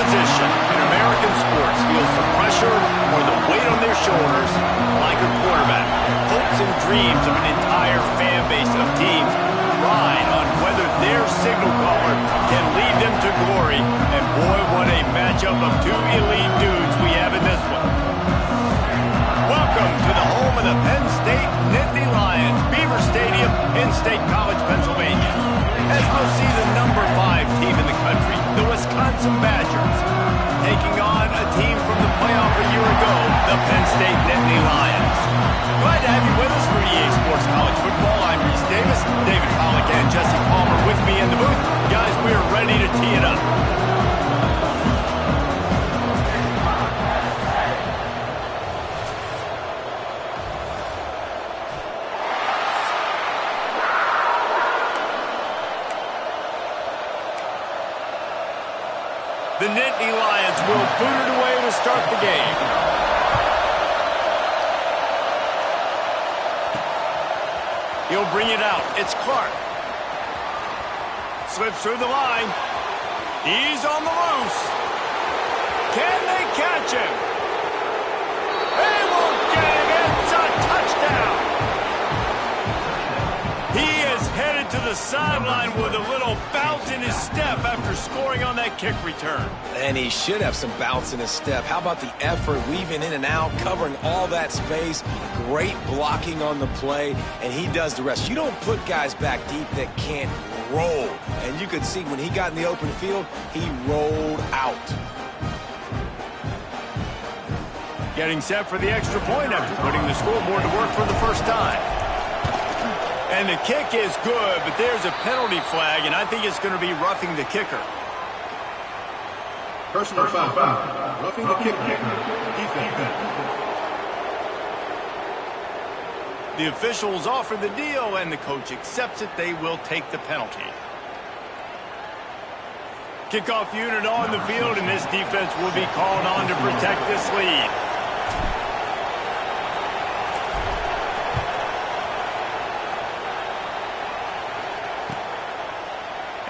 position in American sports feels the pressure or the weight on their shoulders like a quarterback. Hopes and dreams of an entire fan base of teams ride on whether their signal caller can lead them to glory. And boy, what a matchup of two elite dudes we have in this one. Welcome to the home of the Penn State Nittany Lions, Beaver Stadium in State College, Pennsylvania. As we'll see the number 5 team in the country, the Wisconsin Badgers, taking on a team from the playoff a year ago, the Penn State Nittany Lions. Glad to have you with us for EA Sports College Football. I'm Reese Davis, David Pollack and Jesse Palmer with me in the booth. Guys, we are ready to tee it up. The Nittany Lions will boot it away to start the game. He'll bring it out. It's Clark. Slips through the line. He's on the loose. Can they catch him? They won't get him. It's a touchdown. He is headed to the sideline with a little bounce in his step after scoring on that kick return. And he should have some bounce in his step. How about the effort, weaving in and out, covering all that space, great blocking on the play, and he does the rest. You don't put guys back deep that can't roll. And you could see when he got in the open field, he rolled out. Getting set for the extra point after putting the scoreboard to work for the first time. And the kick is good, but there's a penalty flag, and I think it's going to be roughing the kicker. Personal foul. Roughing the kicker. Defense. The officials offer the deal, and the coach accepts it. They will take the penalty. Kickoff unit on the field, and this defense will be called on to protect this lead.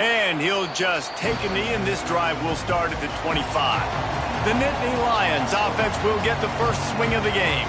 And he'll just take a knee, and this drive will start at the 25. The Nittany Lions offense will get the first swing of the game.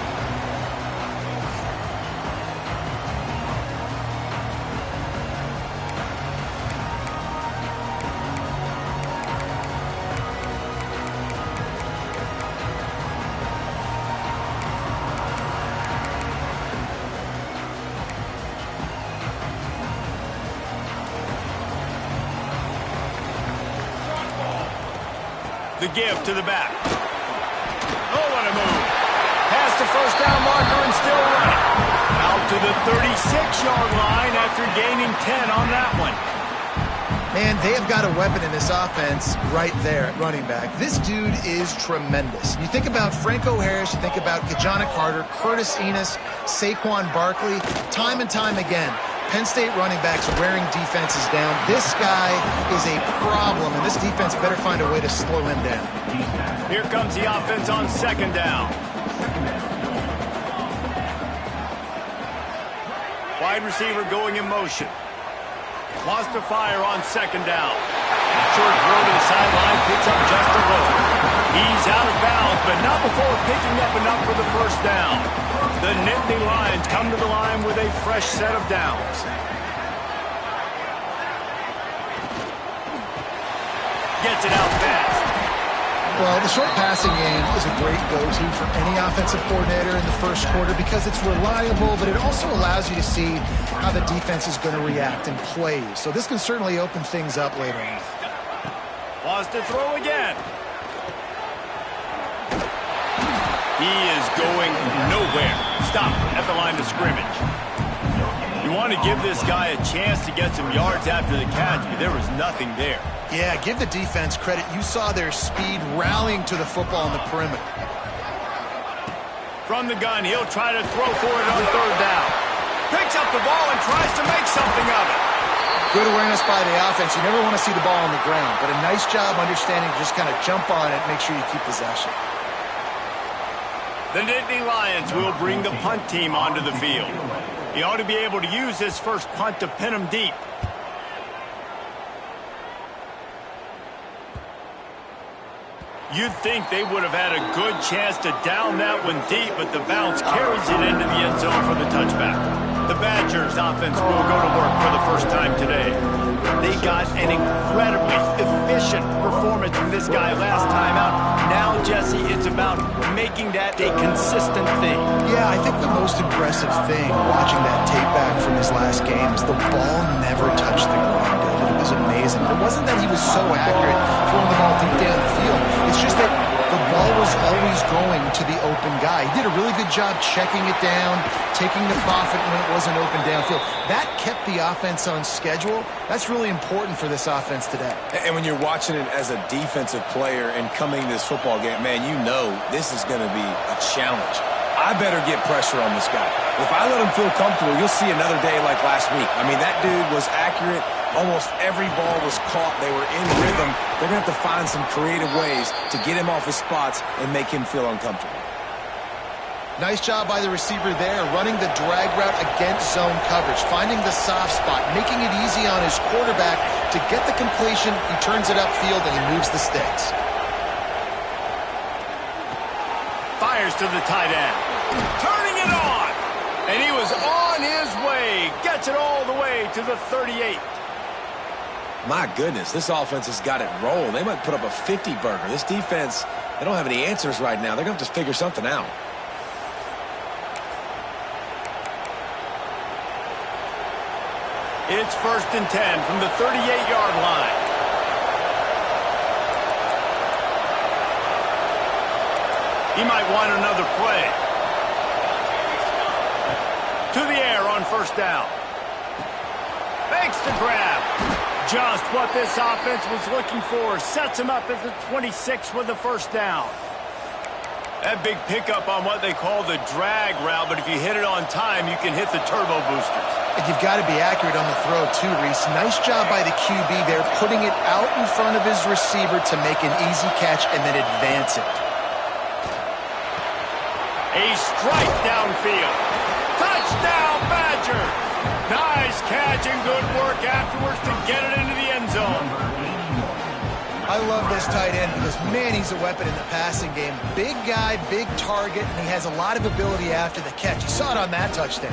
The give to the back. Oh, what a move. Past the first down marker and still running. Out to the 36-yard line after gaining 10 on that one. Man, they have got a weapon in this offense right there at running back. This dude is tremendous. You think about Franco Harris, you think about Kajana Carter, Curtis Enos, Saquon Barkley, time and time again. Penn State running backs wearing defenses down. This guy is a problem, and this defense better find a way to slow him down. Here comes the offense on second down. Wide receiver going in motion. Lost to fire on second down. Short throw to the sideline, picks up just a little. He's out of bounds, but not before picking up enough for the first down. The Nittany Lions come to the line with a fresh set of downs. Gets it out fast. Well, the short passing game is a great go-to for any offensive coordinator in the first quarter because it's reliable, but it also allows you to see how the defense is going to react and play. So this can certainly open things up later on. Wants to throw again. He is going nowhere. Stop at the line of scrimmage. You want to give this guy a chance to get some yards after the catch, but there was nothing there. Yeah, give the defense credit. You saw their speed rallying to the football on the perimeter. From the gun, he'll try to throw for it on third down. Picks up the ball and tries to make something of it. Good awareness by the offense. You never want to see the ball on the ground, but a nice job understanding to just kind of jump on it, make sure you keep possession. The Nittany Lions will bring the punt team onto the field. He ought to be able to use this first punt to pin him deep. You'd think they would have had a good chance to down that one deep, but the bounce carries it into the end zone for the touchback. The Badgers offense will go to work for the first time today. They got an incredibly efficient performance from this guy last time out. Now, Jesse, it's about making that a consistent thing. Yeah, I think the most impressive thing watching that tape back from his last game is the ball never touched the ground, David. It was amazing. It wasn't that he was so accurate throwing the ball deep down the field. It's just that the ball was always going to the open guy. He did a really good job checking it down, taking the profit when it wasn't open downfield. That kept the offense on schedule. That's really important for this offense today. And when you're watching it as a defensive player and coming to this football game, man, you know this is going to be a challenge. I better get pressure on this guy. If I let him feel comfortable, you'll see another day like last week. I mean, that dude was accurate. Almost every ball was caught. They were in rhythm. They're going to have to find some creative ways to get him off his spots and make him feel uncomfortable. Nice job by the receiver there, running the drag route against zone coverage, finding the soft spot, making it easy on his quarterback to get the completion. He turns it upfield and he moves the sticks. Fires to the tight end. Turning it on. And he was on his way. Gets it all the way to the 38. My goodness, this offense has got it rolling. They might put up a 50-burger. This defense, they don't have any answers right now. They're going to have to figure something out. It's 1st and 10 from the 38-yard line. He might want another play. To the air on 1st down. Makes the grab. Just what this offense was looking for. Sets him up at the 26 with the 1st down. That big pickup on what they call the drag route, but if you hit it on time, you can hit the turbo boosters. And you've got to be accurate on the throw too, Reese. Nice job by the QB there, putting it out in front of his receiver to make an easy catch and then advance it. A strike downfield. Touchdown, Badgers! Nice catch and good work afterwards to get it into the end zone. I love this tight end because, man, he's a weapon in the passing game. Big guy, big target, and he has a lot of ability after the catch. You saw it on that touchdown.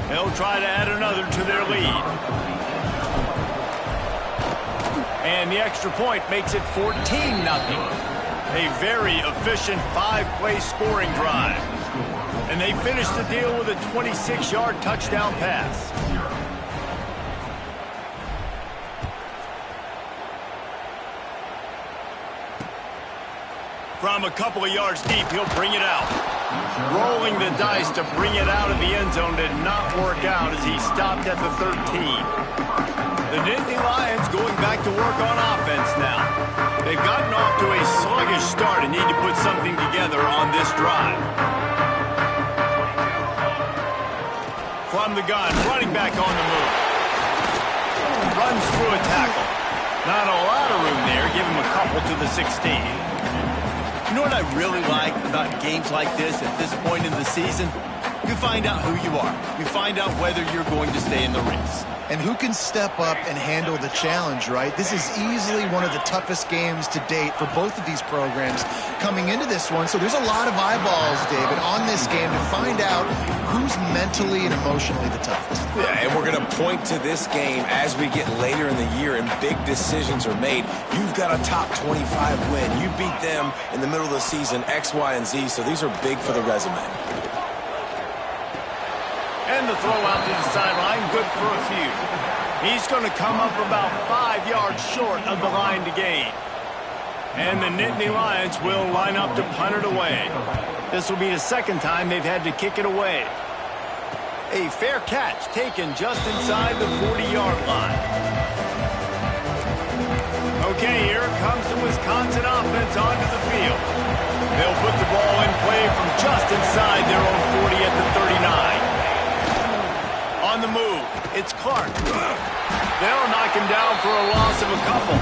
They'll try to add another to their lead. And the extra point makes it 14-0. A very efficient 5-play scoring drive. And they finish the deal with a 26-yard touchdown pass. From a couple of yards deep, he'll bring it out. Rolling the dice to bring it out of the end zone did not work out as he stopped at the 13. The Nittany Lions going back to work on offense now. They've gotten off to a sluggish start and need to put something together on this drive. From the gun, running back on the move. Runs through a tackle. Not a lot of room there. Give him a couple to the 16. You know what I really like about games like this at this point in the season? You find out who you are. You find out whether you're going to stay in the race. And who can step up and handle the challenge, right? This is easily one of the toughest games to date for both of these programs coming into this one. So there's a lot of eyeballs, David, on this game to find out who's mentally and emotionally the toughest. Yeah, and we're going to point to this game as we get later in the year and big decisions are made. You've got a top 25 win. You beat them in the middle of the season, X, Y, and Z, so these are big for the resume. And the throw out to the sideline, good for a few. He's going to come up about 5 yards short of the line to gain. And the Nittany Lions will line up to punt it away. This will be the second time they've had to kick it away. A fair catch taken just inside the 40-yard line. Okay, here comes the Wisconsin offense onto the field. They'll put the ball in play from just inside their own 40 at the 39. On the move, it's Clark. They'll knock him down for a loss of a couple.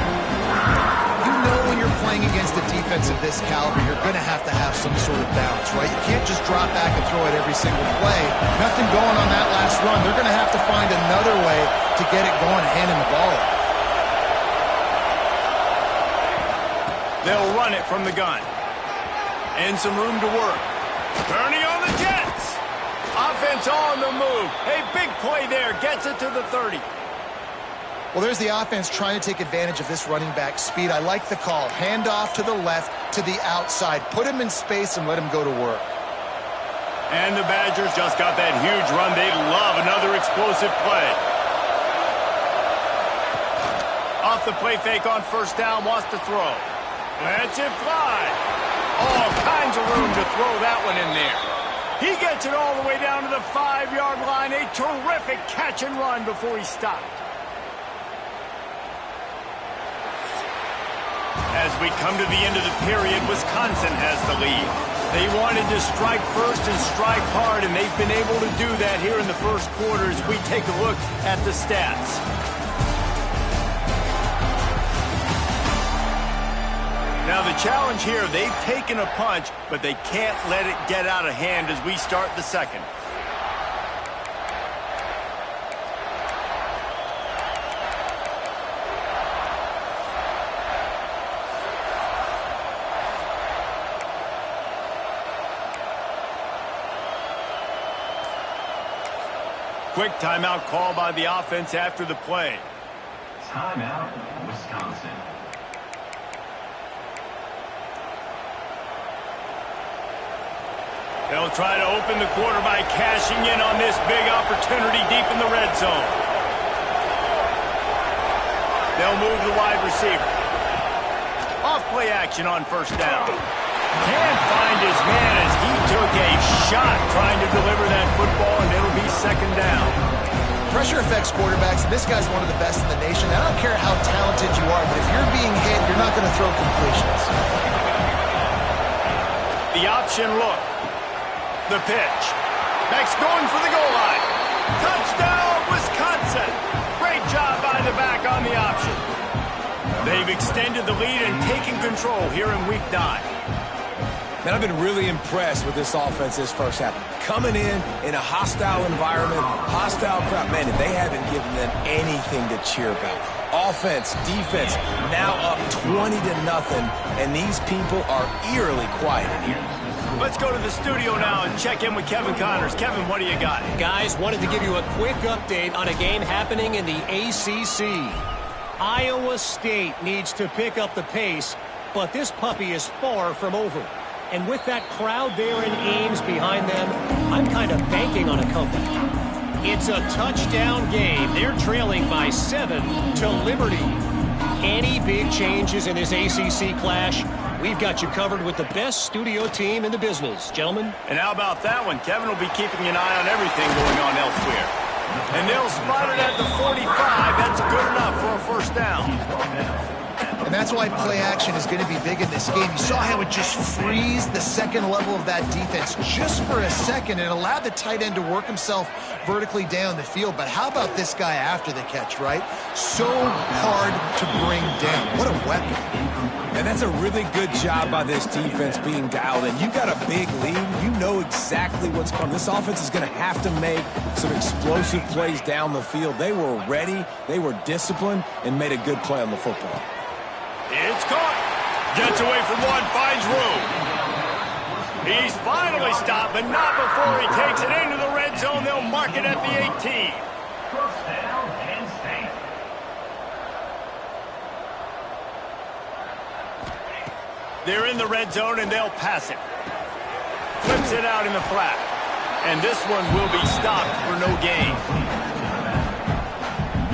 You know when you're playing against a defense of this caliber, you're going to have some sort of balance, right? You can't just drop back and throw it every single play. Nothing going on that last run. They're going to have to find another way to get it going and handing the ball off. They'll run it from the gun. And some room to work. Turning on the Jets. Offense on the move. Hey, big play there. Gets it to the 30. Well, there's the offense trying to take advantage of this running back speed. I like the call. Hand off to the left, to the outside. Put him in space and let him go to work. And the Badgers just got that huge run. They love another explosive play. Off the play fake on first down, wants to throw. Lets it fly. All kinds of room to throw that one in there. He gets it all the way down to the 5-yard line. A terrific catch and run before he stopped. As we come to the end of the period, Wisconsin has the lead. They wanted to strike first and strike hard, and they've been able to do that here in the first quarter as we take a look at the stats. Now the challenge here, they've taken a punch, but they can't let it get out of hand as we start the second. Quick timeout call by the offense after the play. Timeout, Wisconsin. They'll try to open the quarter by cashing in on this big opportunity deep in the red zone. They'll move the wide receiver. Off play action on first down. Can't find his man as he took a shot trying to deliver that football, and it'll be second down. Pressure affects quarterbacks, and this guy's one of the best in the nation. I don't care how talented you are, but if you're being hit, you're not going to throw completions. The option look. The pitch. Next going for the goal line. Touchdown, Wisconsin. Great job by the back on the option. They've extended the lead and taken control here in Week 9. Man, I've been really impressed with this offense this first half. Coming in a hostile environment, hostile crowd. Man, they haven't given them anything to cheer about. Offense, defense, now up 20-0, and these people are eerily quiet in here. Let's go to the studio now and check in with Kevin Connors. Kevin, what do you got? Guys, wanted to give you a quick update on a game happening in the ACC. Iowa State needs to pick up the pace, but this puppy is far from over. And with that crowd there in Ames behind them, I'm kind of banking on a comeback. It's a touchdown game. They're trailing by 7 to Liberty. Any big changes in this ACC clash? We've got you covered with the best studio team in the business, gentlemen. And how about that one? Kevin will be keeping an eye on everything going on elsewhere. And they'll spot it at the 45. That's good enough for a first down. And that's why play action is going to be big in this game. You saw how it just freezed the second level of that defense just for a second and allowed the tight end to work himself vertically down the field. But how about this guy after the catch, right? So hard to bring down. What a weapon. And that's a really good job by this defense being dialed in. You got a big lead. You know exactly what's coming. This offense is going to have to make some explosive plays down the field. They were ready, they were disciplined, and made a good play on the football. It's caught. Gets away from one, finds room. He's finally stopped, but not before he takes it into the red zone. They'll mark it at the 18. First down, Penn St. They're in the red zone, and they'll pass it. Flips it out in the flat. And this one will be stopped for no gain.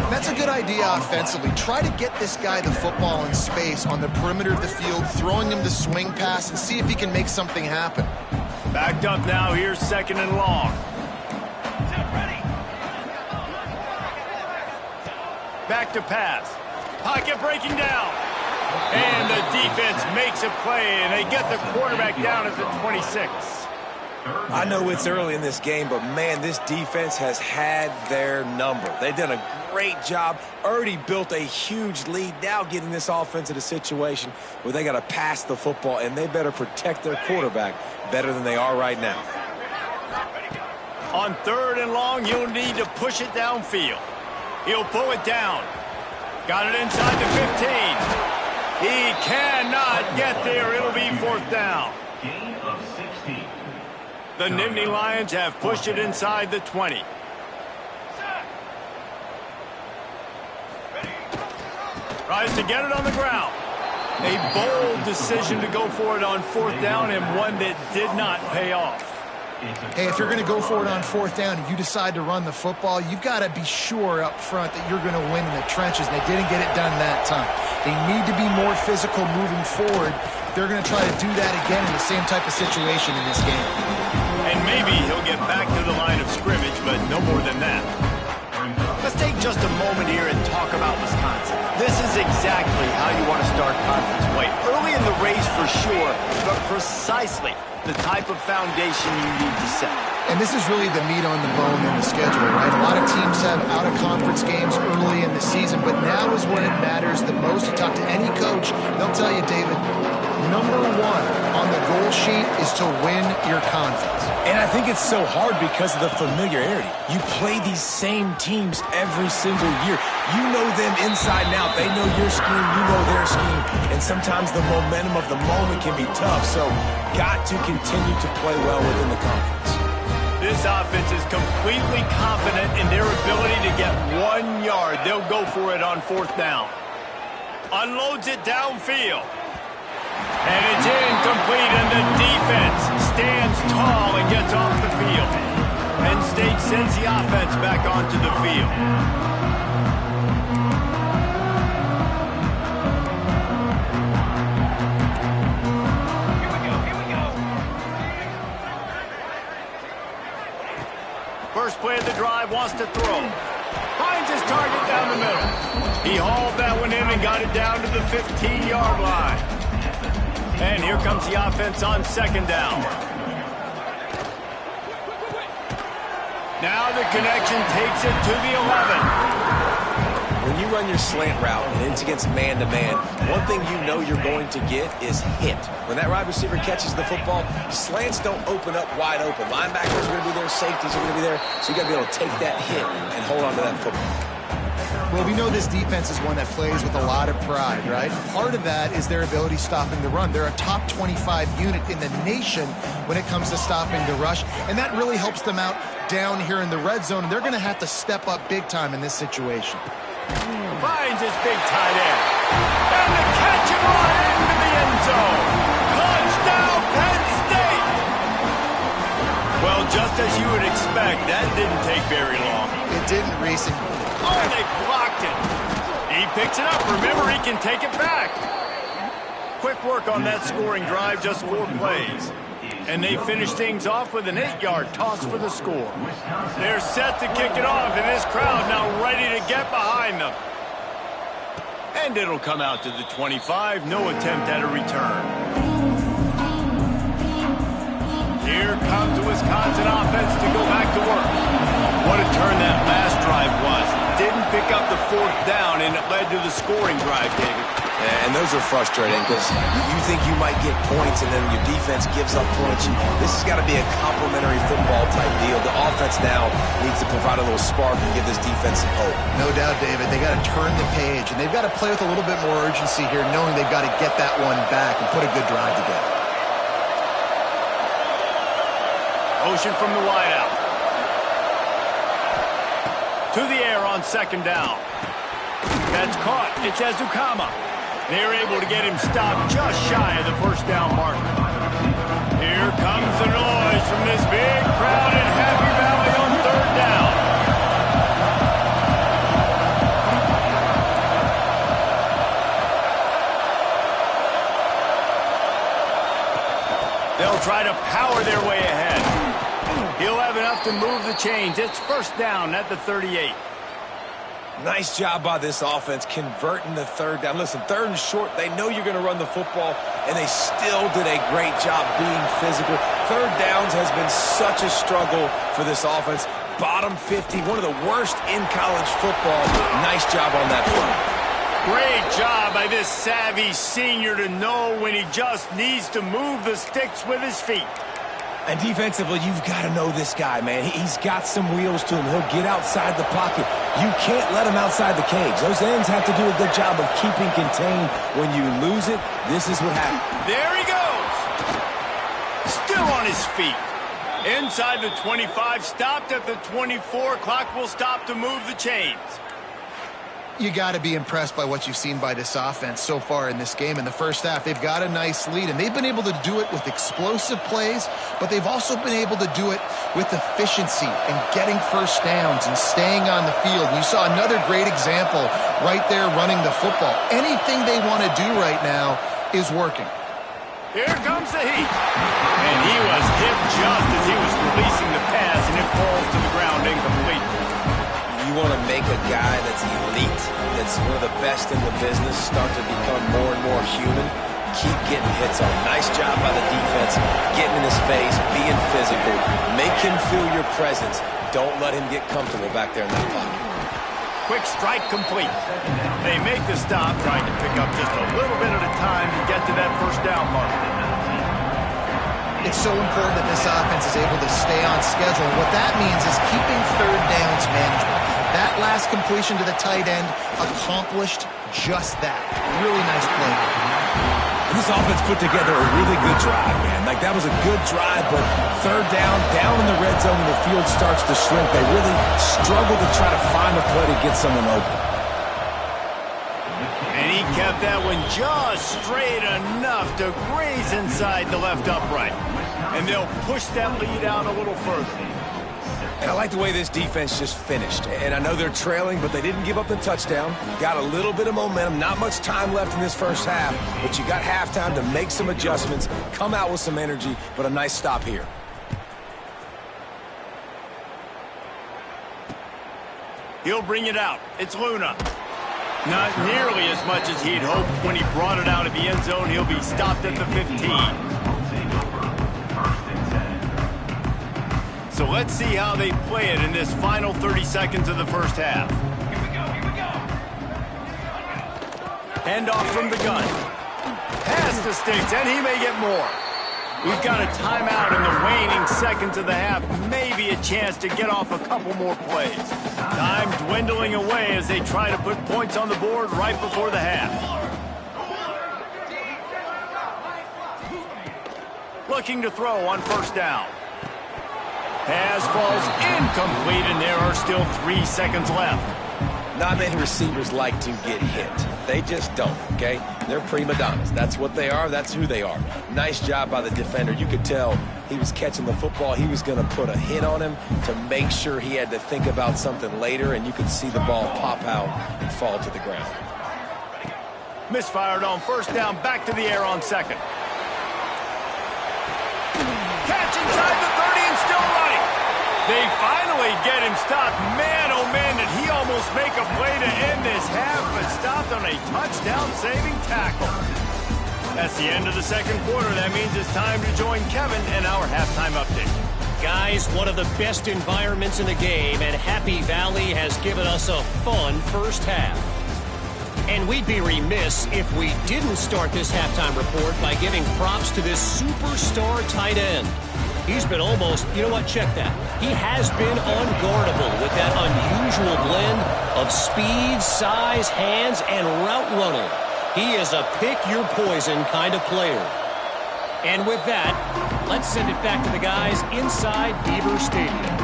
That's a good idea offensively. Try to get this guy the football in space on the perimeter of the field, throwing him the swing pass, and see if he can make something happen. Backed up now. Here's second and long. Back to pass. Pocket breaking down. And the defense makes a play, and they get the quarterback down at the 26. I know it's early in this game, but, man, this defense has had their number. They've done a great job, already built a huge lead, now getting this offense in a situation where they got to pass the football, and they better protect their quarterback better than they are right now. On 3rd and long, you'll need to push it downfield. He'll pull it down. Got it inside the 15. He cannot get there. It'll be 4th down. Gain of 16. The Nittany Lions have pushed it inside the 20. Tries to get it on the ground. A bold decision to go for it on 4th down, and one that did not pay off. Hey, if you're going to go for it on 4th down and you decide to run the football, you've got to be sure up front that you're going to win in the trenches. They didn't get it done that time. They need to be more physical moving forward. They're going to try to do that again in the same type of situation in this game. And maybe he'll get back to the line of scrimmage, but no more than that. Let's take just a moment here and talk about Wisconsin. This is exactly how you want to start conference play. Early in the race for sure, but precisely the type of foundation you need to set. And this is really the meat on the bone in the schedule, right? A lot of teams have out-of-conference games early in the season, but now is when it matters the most. You talk to any coach, they'll tell you, David, number 1 on the goal sheet is to win your conference. And I think it's so hard because of the familiarity. You play these same teams every single year. You know them inside and out. They know your scheme, you know their scheme. And sometimes the momentum of the moment can be tough. So got to continue to play well within the conference. This offense is completely confident in their ability to get 1 yard. They'll go for it on 4th down. Unloads it downfield. And it's incomplete, and the defense stands tall and gets off the field. Penn State sends the offense back onto the field. First play of the drive, wants to throw. Finds his target down the middle. He hauled that one in and got it down to the 15-yard line. And here comes the offense on 2nd down. Now the connection takes it to the 11. When you run your slant route and it's against man-to-man, one thing you know you're going to get is hit. When that wide receiver catches the football, slants don't open up wide open. Linebackers are going to be there, safeties are going to be there, so you got to be able to take that hit and hold on to that football. Well, we know this defense is one that plays with a lot of pride, right? Part of that is their ability stopping the run. They're a top 25 unit in the nation when it comes to stopping the rush, and that really helps them out down here in the red zone, and they're going to have to step up big time in this situation. Finds his big tight end. And the catch and run into the end zone. Touchdown, Penn State! Well, just as you would expect, that didn't take very long. It didn't, Reese. Oh, they blocked it. He picks it up. Remember, he can take it back. Quick work on that scoring drive, just 4 plays. And they finish things off with an 8-yard toss for the score. They're set to kick it off, and this crowd now ready to get behind them. And it'll come out to the 25. No attempt at a return. Here comes the Wisconsin offense to go back to work. What a turn that last drive was. Didn't pick up the 4th down, and it led to the scoring drive, David. And those are frustrating because you think you might get points and then your defense gives up points. This has got to be a complementary football type deal. The offense now needs to provide a little spark and give this defense some hope. No doubt, David. They got to turn the page, and they've got to play with a little bit more urgency here, knowing they've got to get that one back and put a good drive together. Motion from the wideout. To the air on 2nd down. That's caught. It's Ezukama. They're able to get him stopped just shy of the 1st down marker. Here comes the noise from this big crowd in Happy Valley on 3rd down. They'll try to power their way ahead. He'll have enough to move the chains. It's 1st down at the 38. Nice job by this offense converting the 3rd down. Listen, 3rd and short, they know you're going to run the football, and they still did a great job being physical, Third downs has been such a struggle for this offense. Bottom 50, one of the worst in college football. Nice job on that play. Great job by this savvy senior to know when he just needs to move the sticks with his feet. And defensively, you've got to know this guy, man. He's got some wheels to him. He'll get outside the pocket. You can't let him outside the cage. Those ends have to do a good job of keeping contained. When you lose it, this is what happens. There he goes. Still on his feet. Inside the 25, stopped at the 24. Clock will stop to move the chains. You got to be impressed by what you've seen by this offense so far in this game. In the first half, they've got a nice lead, and they've been able to do it with explosive plays, but they've also been able to do it with efficiency and getting first downs and staying on the field. And you saw another great example right there running the football. Anything they want to do right now is working. Here comes the heat. And he was hit just as he was releasing the pass, and it falls to the ground incomplete. You want to make a guy that's elite, that's one of the best in the business, start to become more and more human. Keep getting hits on. Nice job by the defense, getting in his face, being physical. Make him feel your presence. Don't let him get comfortable back there in that pocket. Quick strike complete. They make the stop, trying to pick up just a little bit at a time to get to that first down mark. It's so important that this offense is able to stay on schedule. What that means is keeping third downs manageable. That last completion to the tight end accomplished just that. Really nice play. This offense put together a really good drive, man. Like, that was a good drive, but third down in the red zone when the field starts to shrink, they really struggle to try to find a play to get someone open. And he kept that one just straight enough to graze inside the left upright. And they'll push that lead out a little further. And I like the way this defense just finished. And I know they're trailing, but they didn't give up the touchdown. Got a little bit of momentum. Not much time left in this first half, but you got halftime to make some adjustments, come out with some energy, but a nice stop here. He'll bring it out. It's Luna. Not nearly as much as he'd hoped when he brought it out of the end zone. He'll be stopped at the 15. So let's see how they play it in this final 30 seconds of the first half. Handoff from the gun. Pass to Sticks, and he may get more. We've got a timeout in the waning seconds of the half. Maybe a chance to get off a couple more plays. Time dwindling away as they try to put points on the board right before the half. Looking to throw on first down. Pass falls incomplete, and there are still 3 seconds left. Not many receivers like to get hit. They just don't, okay? They're prima donnas. That's what they are. That's who they are. Nice job by the defender. You could tell he was catching the football. He was going to put a hit on him to make sure he had to think about something later, and you could see the ball pop out and fall to the ground. Misfired on first down, back to the air on second. Catch inside the 30 and still running. They finally get him stopped. Man, oh man, did he almost make a play to end this half, but stopped on a touchdown-saving tackle. That's the end of the second quarter. That means it's time to join Kevin and our halftime update. Guys, one of the best environments in the game, and Happy Valley has given us a fun first half. And we'd be remiss if we didn't start this halftime report by giving props to this superstar tight end. He's been almost, you know what, check that. He has been unguardable with that unusual blend of speed, size, hands, and route running. He is a pick-your-poison kind of player. And with that, let's send it back to the guys inside Beaver Stadium.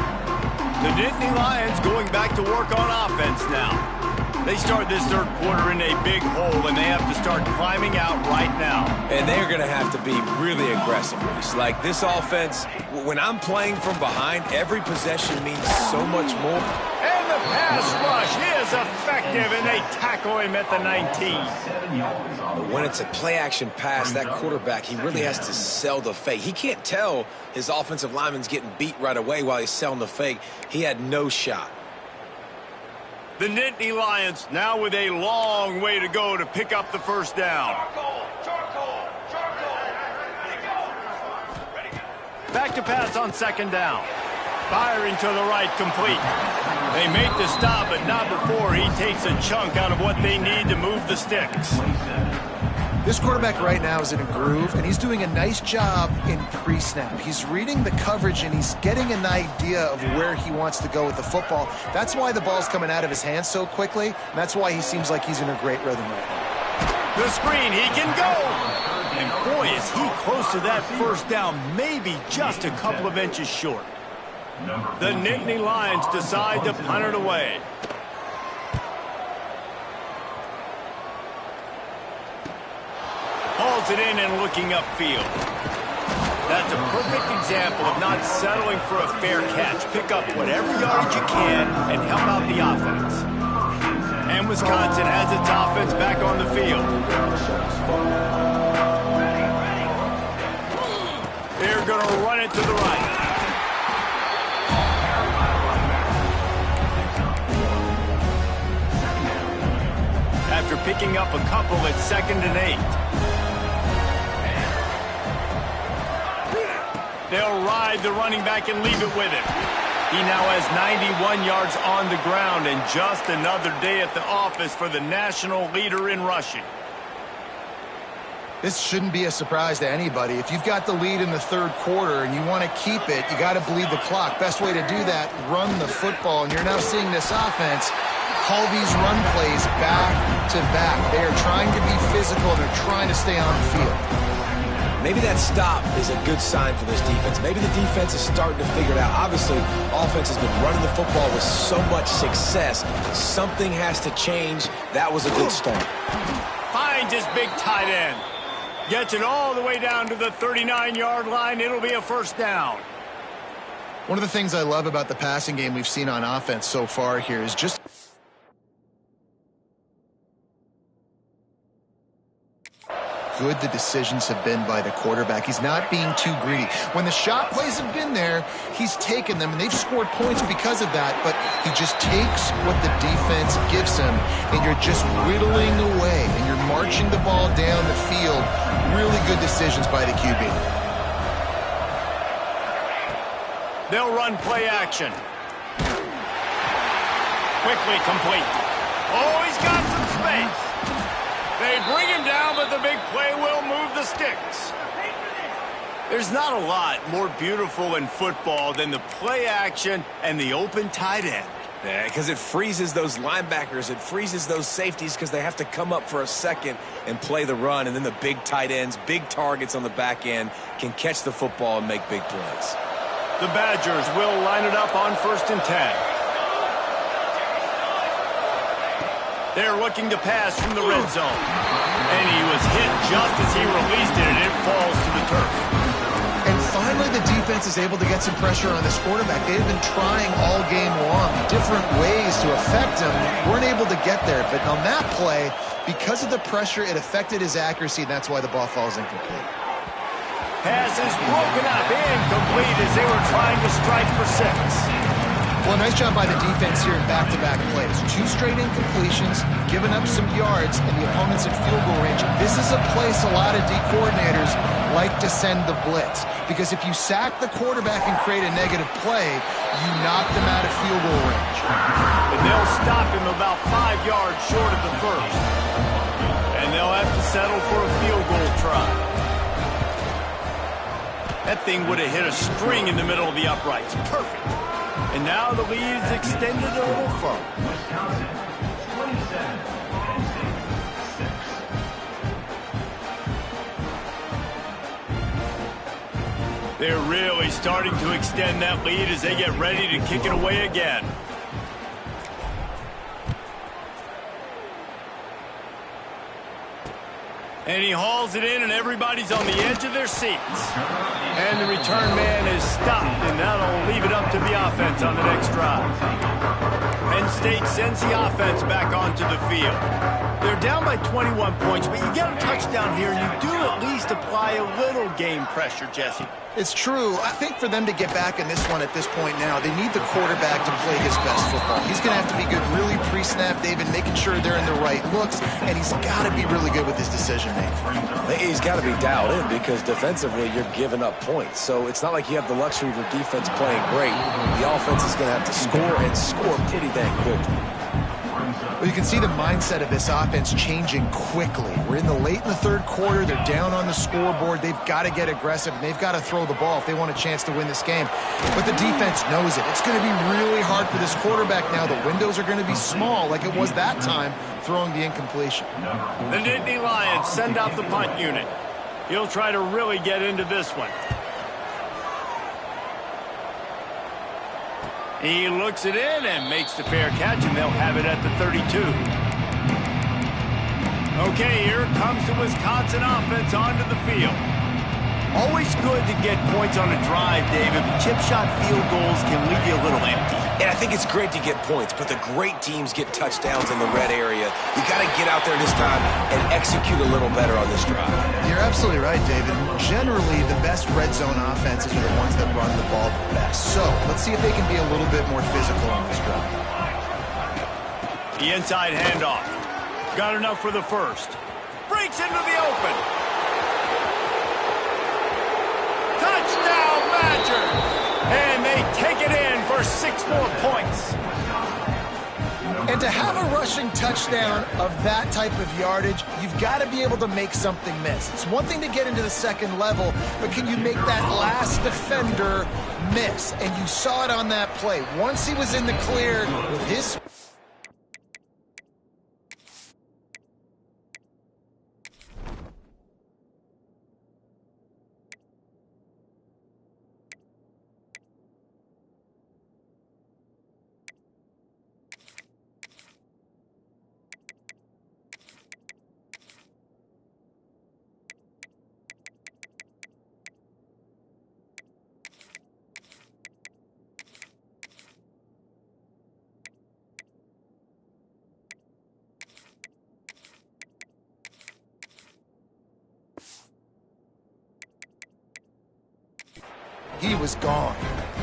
The Nittany Lions going back to work on offense now. They start this third quarter in a big hole, and they have to start climbing out right now. And they're going to have to be really aggressive, Reese. Like, this offense, when I'm playing from behind, every possession means so much more. And the pass rush is effective, and they tackle him at the 19. But when it's a play-action pass, that quarterback, he really has to sell the fake. He can't tell his offensive lineman's getting beat right away while he's selling the fake. He had no shot. The Nittany Lions now with a long way to go to pick up the first down. Back to pass on second down. Firing to the right, complete. They make the stop, but not before he takes a chunk out of what they need to move the sticks. This quarterback right now is in a groove, and he's doing a nice job in pre-snap. He's reading the coverage, and he's getting an idea of where he wants to go with the football. That's why the ball's coming out of his hands so quickly, and that's why he seems like he's in a great rhythm right now. The screen, he can go! And boy, is he close to that first down, maybe just a couple of inches short. The Nittany Lions decide to punt it away. Hauls it in and looking upfield. That's a perfect example of not settling for a fair catch. Pick up whatever yardage you can and help out the offense. And Wisconsin has its offense back on the field. They're going to run it to the right. After picking up a couple, it's 2nd and 8. They'll ride the running back and leave it with him. He now has 91 yards on the ground and just another day at the office for the national leader in rushing. This shouldn't be a surprise to anybody. If you've got the lead in the third quarter and you want to keep it, you got to bleed the clock. Best way to do that, run the football. And you're now seeing this offense call these run plays back to back. They are trying to be physical. They're trying to stay on the field. Maybe that stop is a good sign for this defense. Maybe the defense is starting to figure it out. Obviously, offense has been running the football with so much success. Something has to change. That was a good start. Finds his big tight end. Gets it all the way down to the 39-yard line. It'll be a first down. One of the things I love about the passing game we've seen on offense so far here is just good the decisions have been by the quarterback. He's not being too greedy. When the shot plays have been there, he's taken them, and they've scored points because of that, but he just takes what the defense gives him, and you're just whittling away, and you're marching the ball down the field. Really good decisions by the QB. They'll run play action. Quickly complete. Oh, he's got some space. They bring him down, but the big play will move the sticks. There's not a lot more beautiful in football than the play action and the open tight end. Yeah, because it freezes those linebackers. It freezes those safeties because they have to come up for a second and play the run. And then the big tight ends, big targets on the back end can catch the football and make big plays. The Badgers will line it up on 1st and 10. They're looking to pass from the red zone. And he was hit just as he released it, and it falls to the turf. And finally, the defense is able to get some pressure on this quarterback. They've been trying all game long, different ways to affect him. Weren't able to get there. But on that play, because of the pressure, it affected his accuracy, and that's why the ball falls incomplete. Pass is broken up, incomplete as they were trying to strike for 6. Well, nice job by the defense here in back-to-back plays. 2 straight incompletions, giving up some yards, and the opponent's in field goal range. This is a place a lot of D coordinators like to send the blitz, because if you sack the quarterback and create a negative play, you knock them out of field goal range. And they'll stop him about 5 yards short of the first. And they'll have to settle for a field goal try. That thing would have hit a string in the middle of the uprights. Perfect. And now the lead is extended a little further. They're really starting to extend that lead as they get ready to kick it away again. And he hauls it in, and everybody's on the edge of their seats. And the return man is stopped, and that'll leave it up to the offense on the next drive. Penn State sends the offense back onto the field. They're down by 21 points, but you get a touchdown here, and you do at least apply a little game pressure, Jesse. It's true. I think for them to get back in this one at this point now, they need the quarterback to play his best football. He's going to have to be good really pre-snap, David, making sure they're in the right looks, and he's got to be really good with his decision-making. He's got to be dialed in because defensively you're giving up points. So it's not like you have the luxury of your defense playing great. The offense is going to have to score and score pretty dang quickly. Well, you can see the mindset of this offense changing quickly. We're in the third quarter. They're down on the scoreboard. They've got to get aggressive, and they've got to throw the ball if they want a chance to win this game. But the defense knows it. It's going to be really hard for this quarterback now. The windows are going to be small like it was that time throwing the incompletion. The Nittany Lions send out the punt unit. He'll try to really get into this one. He looks it in and makes the fair catch, and they'll have it at the 32. Okay, here comes the Wisconsin offense onto the field. Always good to get points on a drive, David, but chip shot field goals can leave you a little empty. And I think it's great to get points, but the great teams get touchdowns in the red area. You got to get out there this time and execute a little better on this drive. You're absolutely right, David. Generally, the best red zone offenses are the ones that run the ball the best. So let's see if they can be a little bit more physical on this drive. The inside handoff. Got enough for the first. Breaks into the open. Touchdown, Badgers! And they take it in for 6 more points. And to have a rushing touchdown of that type of yardage, you've got to be able to make something miss. It's one thing to get into the second level, but can you make that last defender miss? And you saw it on that play. Once he was in the clear with his... He was gone.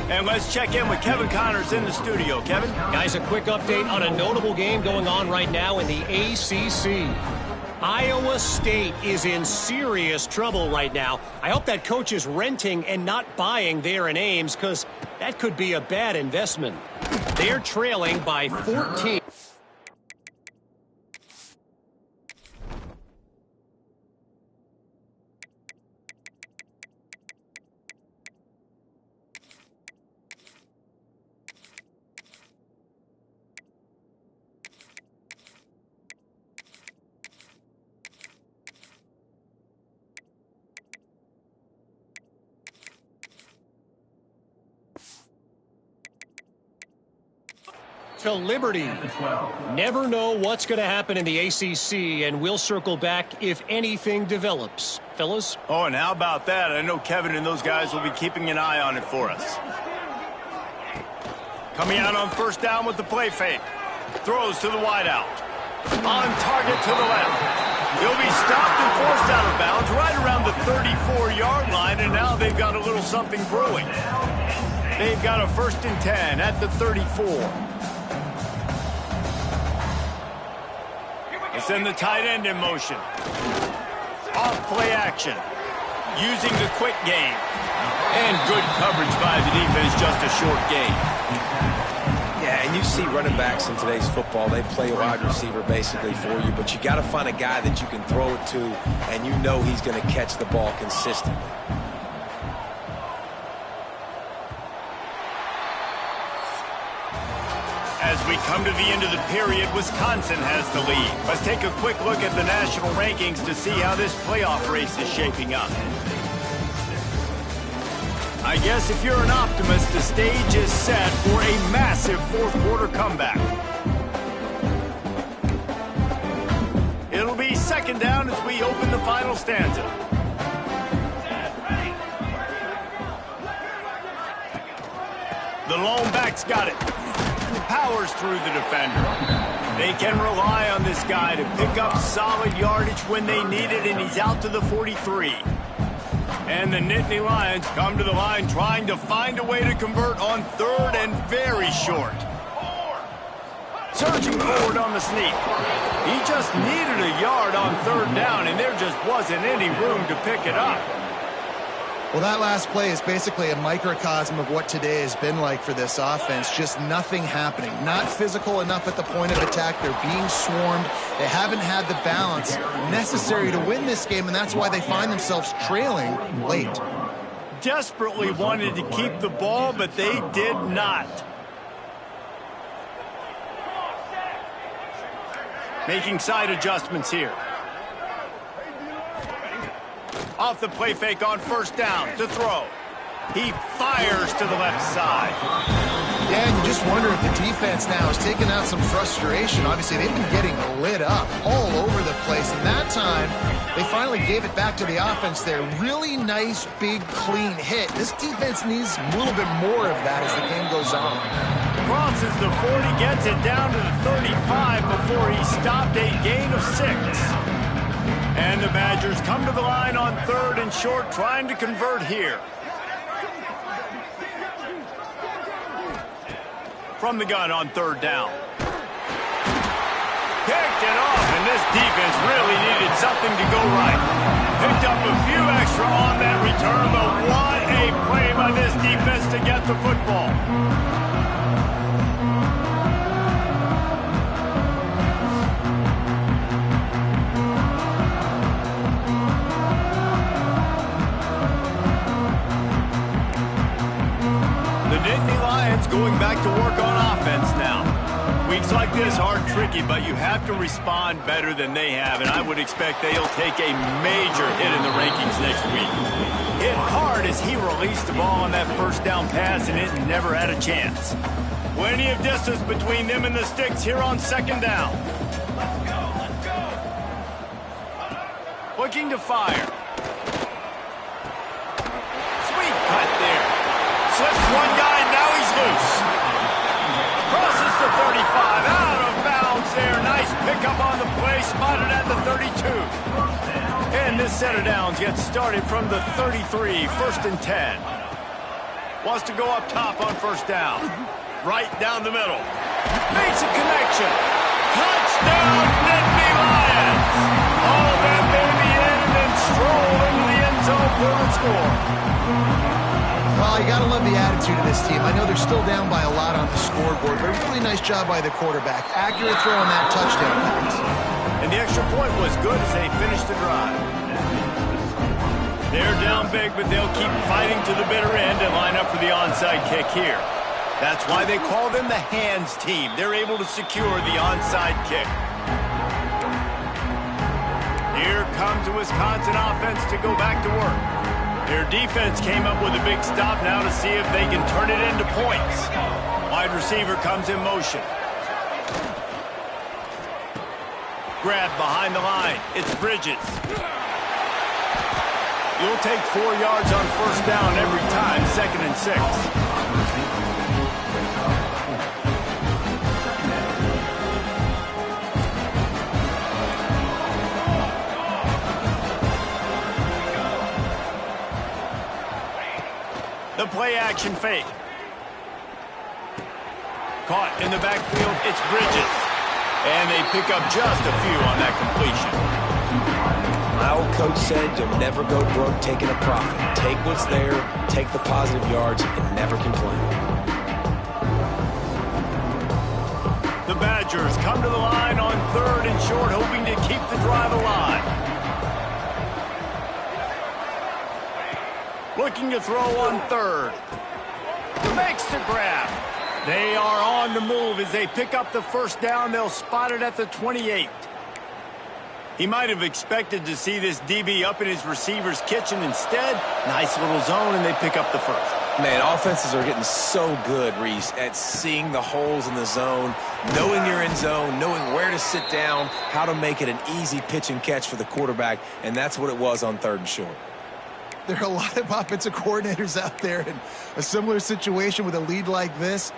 And let's check in with Kevin Connors in the studio. Kevin? Guys, a quick update on a notable game going on right now in the ACC. Iowa State is in serious trouble right now. I hope that coach is renting and not buying there in Ames, because that could be a bad investment. They're trailing by 14. To Liberty. Never know what's going to happen in the ACC, and we'll circle back if anything develops. Fellas? Oh, and how about that? I know Kevin and those guys will be keeping an eye on it for us. Coming out on first down with the play fake. Throws to the wideout. On target to the left. He'll be stopped and forced out of bounds right around the 34-yard line, and now they've got a little something brewing. They've got a 1st and 10 at the 34. Send the tight end in motion. Off play action. Using the quick game. And good coverage by the defense, just a short gain. Yeah, and you see running backs in today's football, they play a wide receiver basically for you, but you got to find a guy that you can throw it to, and you know he's going to catch the ball consistently. As we come to the end of the period, Wisconsin has the lead. Let's take a quick look at the national rankings to see how this playoff race is shaping up. I guess if you're an optimist, the stage is set for a massive fourth-quarter comeback. It'll be 2nd down as we open the final stanza. The lone back's got it. Powers through the defender. They can rely on this guy to pick up solid yardage when they need it, and he's out to the 43. And the Nittany Lions come to the line trying to find a way to convert on third and very short. Surging forward on the sneak. He just needed a yard on third down, and there just wasn't any room to pick it up. Well, that last play is basically a microcosm of what today has been like for this offense. Just nothing happening. Not physical enough at the point of attack. They're being swarmed. They haven't had the balance necessary to win this game, and that's why they find themselves trailing late. Desperately wanted to keep the ball, but they did not. Making side adjustments here. Off the play fake on first down to throw. He fires to the left side. Yeah, and you just wonder if the defense now has taken out some frustration. Obviously, they've been getting lit up all over the place. And that time, they finally gave it back to the offense there. Really nice, big, clean hit. This defense needs a little bit more of that as the game goes on. Crosses the 40, gets it down to the 35 before he stopped a gain of 6. And the Badgers come to the line on third and short, trying to convert here. From the gun on third down. Picked it off, and this defense really needed something to go right. Picked up a few extra on that return, but what a play by this defense to get the football. Going back to work on offense now. Weeks like this are tricky, but you have to respond better than they have, and I would expect they'll take a major hit in the rankings next week. Hit hard as he released the ball on that first down pass, and it never had a chance. Plenty of distance between them and the sticks here on second down. Looking to fire. Sweet cut there. Slips one guy, now he's loose. Crosses the 35, out of bounds there. Nice pickup on the play, spotted at the 32. And this set of downs gets started from the 33, first and 10. Wants to go up top on first down. Right down the middle. Makes a connection. Touchdown, Nittany Lions. All that baby in and then stroll into the end zone for the score. Well, you got to love the attitude of this team. I know they're still down by a lot on the scoreboard, but a really nice job by the quarterback. Accurate throw on that touchdown pass. And the extra point was good as they finished the drive. They're down big, but they'll keep fighting to the bitter end and line up for the onside kick here. That's why they call them the hands team. They're able to secure the onside kick. Here comes the Wisconsin offense to go back to work. Their defense came up with a big stop now to see if they can turn it into points. Wide receiver comes in motion. Grab behind the line. It's Bridges. You'll take 4 yards on first down every time, 2nd and 6. The play action fake. Caught in the backfield, it's Bridges. And they pick up just a few on that completion. My old coach said you'll never go broke taking a profit. Take what's there, take the positive yards, and never complain. The Badgers come to the line on third and short, hoping to keep the drive alive. Looking to throw on third. Makes the grab. They are on the move as they pick up the first down. They'll spot it at the 28. He might have expected to see this DB up in his receiver's kitchen. Instead, nice little zone, and they pick up the first. Man, offenses are getting so good, Reese, at seeing the holes in the zone, knowing you're in zone, knowing where to sit down, how to make it an easy pitch and catch for the quarterback, and that's what it was on third and short. there are a lot of offensive coordinators out there in a similar situation with a lead like this.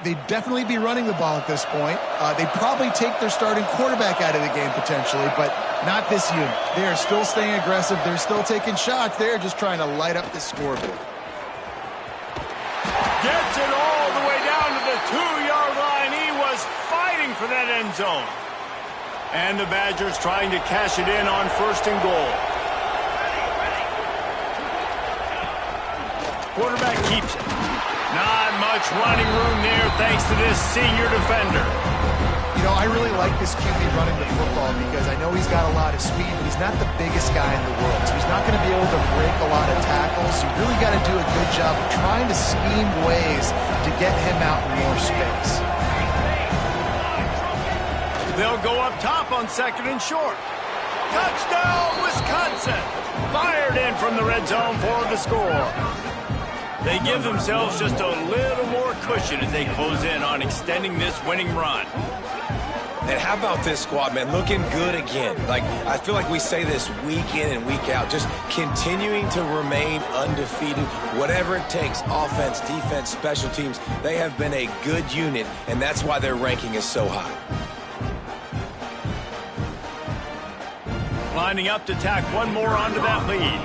They'd definitely be running the ball at this point. They'd probably take their starting quarterback out of the game potentially, but not this unit. They are still staying aggressive. They're still taking shots. They're just trying to light up the scoreboard. Gets it all the way down to the 2-yard line. He was fighting for that end zone. And the Badgers trying to cash it in on 1st and goal. Quarterback keeps it. Not much running room there thanks to this senior defender. You know, I really like this QB running the football because I know he's got a lot of speed, but he's not the biggest guy in the world. So he's not going to be able to break a lot of tackles. So you really got to do a good job of trying to scheme ways to get him out in more space. They'll go up top on 2nd and short. Touchdown, Wisconsin! Fired in from the red zone for the score. They give themselves just a little more cushion as they close in on extending this winning run. And how about this squad, man? Looking good again. Like, I feel like we say this week in and week out, just continuing to remain undefeated. Whatever it takes, offense, defense, special teams, they have been a good unit, and that's why their ranking is so high. Lining up to tack one more onto that lead.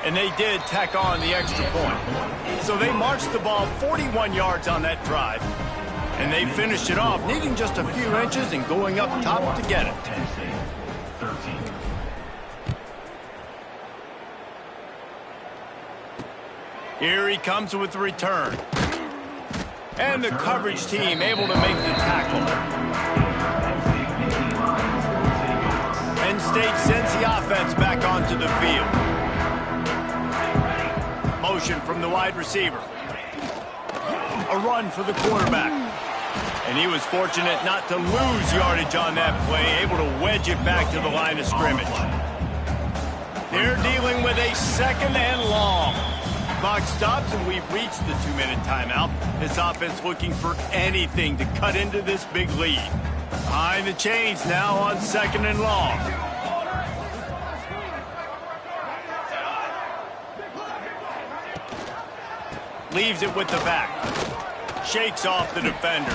And they did tack on the extra point. So they marched the ball 41 yards on that drive. And they finished it off, needing just a few inches and going up top to get it. Here he comes with the return. And the coverage team able to make the tackle. Penn State sends the offense back onto the field. Motion from the wide receiver. A run for the quarterback. And he was fortunate not to lose yardage on that play, able to wedge it back to the line of scrimmage. They're dealing with a 2nd and long. Clock stops and we've reached the 2-minute timeout. This offense looking for anything to cut into this big lead. Behind the chains now on 2nd and long. Leaves it with the back. Shakes off the defender.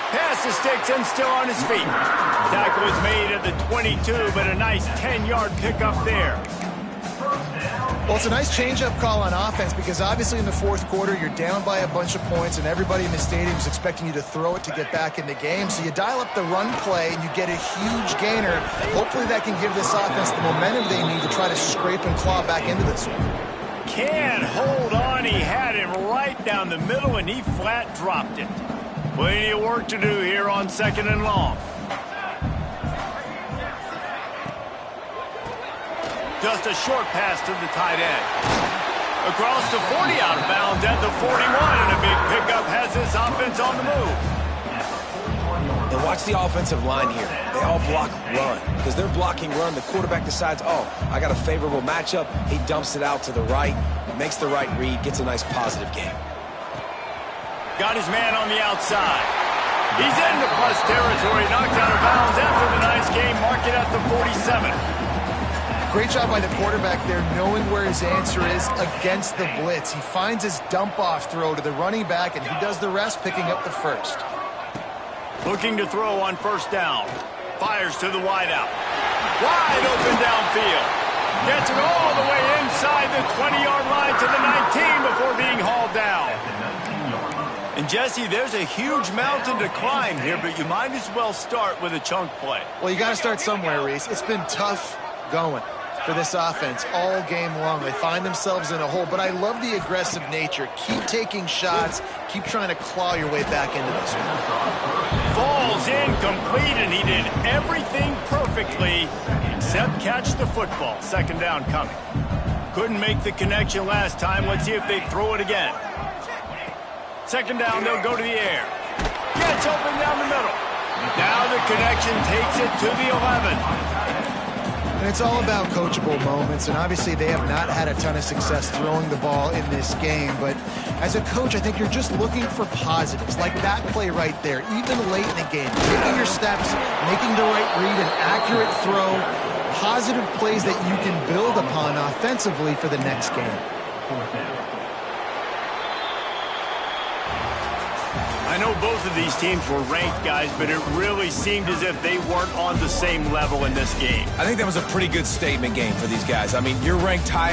Pass the sticks and still on his feet. Tackle is made at the 22, but a nice 10-yard pickup there. Well, it's a nice change-up call on offense because obviously in the 4th quarter, you're down by a bunch of points and everybody in the stadium is expecting you to throw it to get back in the game. So you dial up the run play and you get a huge gainer. Hopefully that can give this offense the momentum they need to try to scrape and claw back into this one. Can't hold on. He had him right down the middle and he flat dropped it. Plenty of work to do here on 2nd and long. Just a short pass to the tight end. Across the 40, out of bounds at the 41, and a big pickup has this offense on the move. And watch the offensive line here. They all block run. Because they're blocking run, the quarterback decides, oh, I got a favorable matchup. He dumps it out to the right, makes the right read, gets a nice positive game. Got his man on the outside. He's into plus territory, knocked out of bounds after the nice game, mark it at the 47. Great job by the quarterback there, knowing where his answer is against the blitz. He finds his dump-off throw to the running back, and he does the rest, picking up the first. Looking to throw on 1st down. Fires to the wideout. Wide open downfield. Gets it all the way inside the 20-yard line to the 19 before being hauled down. And Jesse, there's a huge mountain to climb here, but you might as well start with a chunk play. Well, you got to start somewhere, Reese. It's been tough going for this offense all game long. They find themselves in a hole, but I love the aggressive nature. Keep taking shots. Keep trying to claw your way back into this one. Falls incomplete, and he did everything perfectly except catch the football. 2nd down coming. Couldn't make the connection last time. Let's see if they throw it again. 2nd down, they'll go to the air. Gets open down the middle. Now the connection takes it to the 11. And it's all about coachable moments, and obviously they have not had a ton of success throwing the ball in this game, but as a coach, I think you're just looking for positives, like that play right there, even late in the game, taking your steps, making the right read, an accurate throw, positive plays that you can build upon offensively for the next game. I know both of these teams were ranked, guys, but it really seemed as if they weren't on the same level in this game. I think that was a pretty good statement game for these guys. I mean, you're ranked higher.